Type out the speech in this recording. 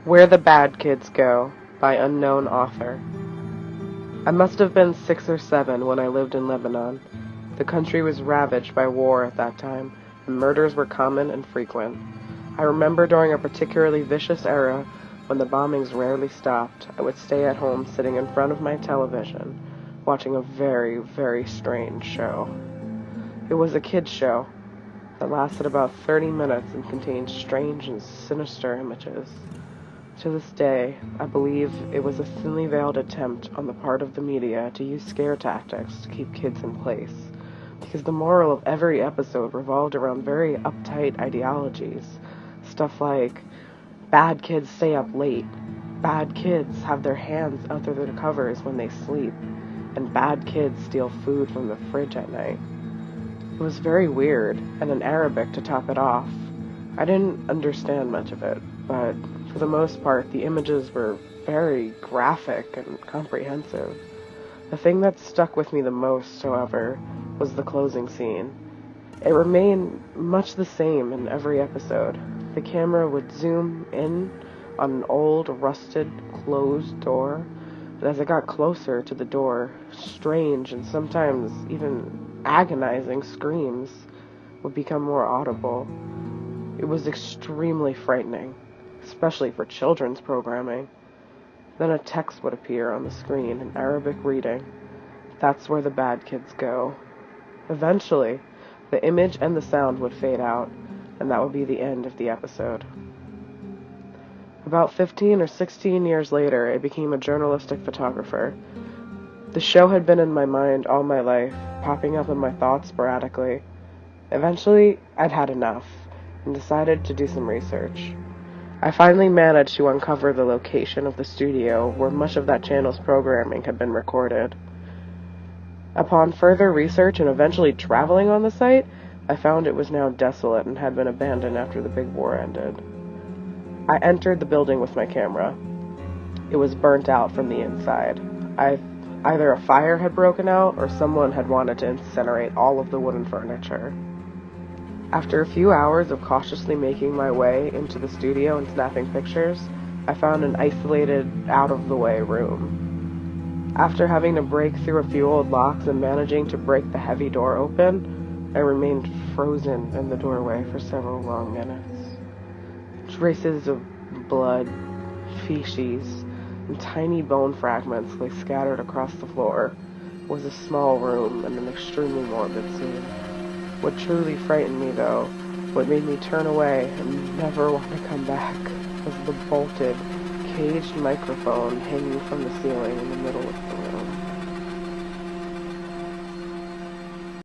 Where the Bad Kids Go by unknown author. I must have been 6 or 7 when I lived in Lebanon. The country was ravaged by war at that time, and murders were common and frequent. I remember during a particularly vicious era, when the bombings rarely stopped, I would stay at home sitting in front of my television, watching a very, very strange show. It was a kids' show that lasted about 30 minutes and contained strange and sinister images. To this day, I believe it was a thinly veiled attempt on the part of the media to use scare tactics to keep kids in place, because the moral of every episode revolved around very uptight ideologies. Stuff like, bad kids stay up late, bad kids have their hands under their covers when they sleep, and bad kids steal food from the fridge at night. It was very weird, and in Arabic to top it off. I didn't understand much of it, but for the most part, the images were very graphic and comprehensive. The thing that stuck with me the most, however, was the closing scene. It remained much the same in every episode. The camera would zoom in on an old, rusted, closed door, but as it got closer to the door, strange and sometimes even agonizing screams would become more audible. It was extremely frightening, especially for children's programming. Then a text would appear on the screen in Arabic reading, "That's where the bad kids go." Eventually, the image and the sound would fade out, and that would be the end of the episode. About 15 or 16 years later, I became a journalistic photographer. The show had been in my mind all my life, popping up in my thoughts sporadically. Eventually, I'd had enough, and decided to do some research. I finally managed to uncover the location of the studio where much of that channel's programming had been recorded. Upon further research and eventually traveling on the site, I found it was now desolate and had been abandoned after the big war ended. I entered the building with my camera. It was burnt out from the inside. Either a fire had broken out or someone had wanted to incinerate all of the wooden furniture. After a few hours of cautiously making my way into the studio and snapping pictures, I found an isolated, out-of-the-way room. After having to break through a few old locks and managing to break the heavy door open, I remained frozen in the doorway for several long minutes. Traces of blood, feces, and tiny bone fragments lay scattered across the floor. It was a small room and an extremely morbid scene. What truly frightened me, though, what made me turn away and never want to come back, was the bolted, caged microphone hanging from the ceiling in the middle of the room.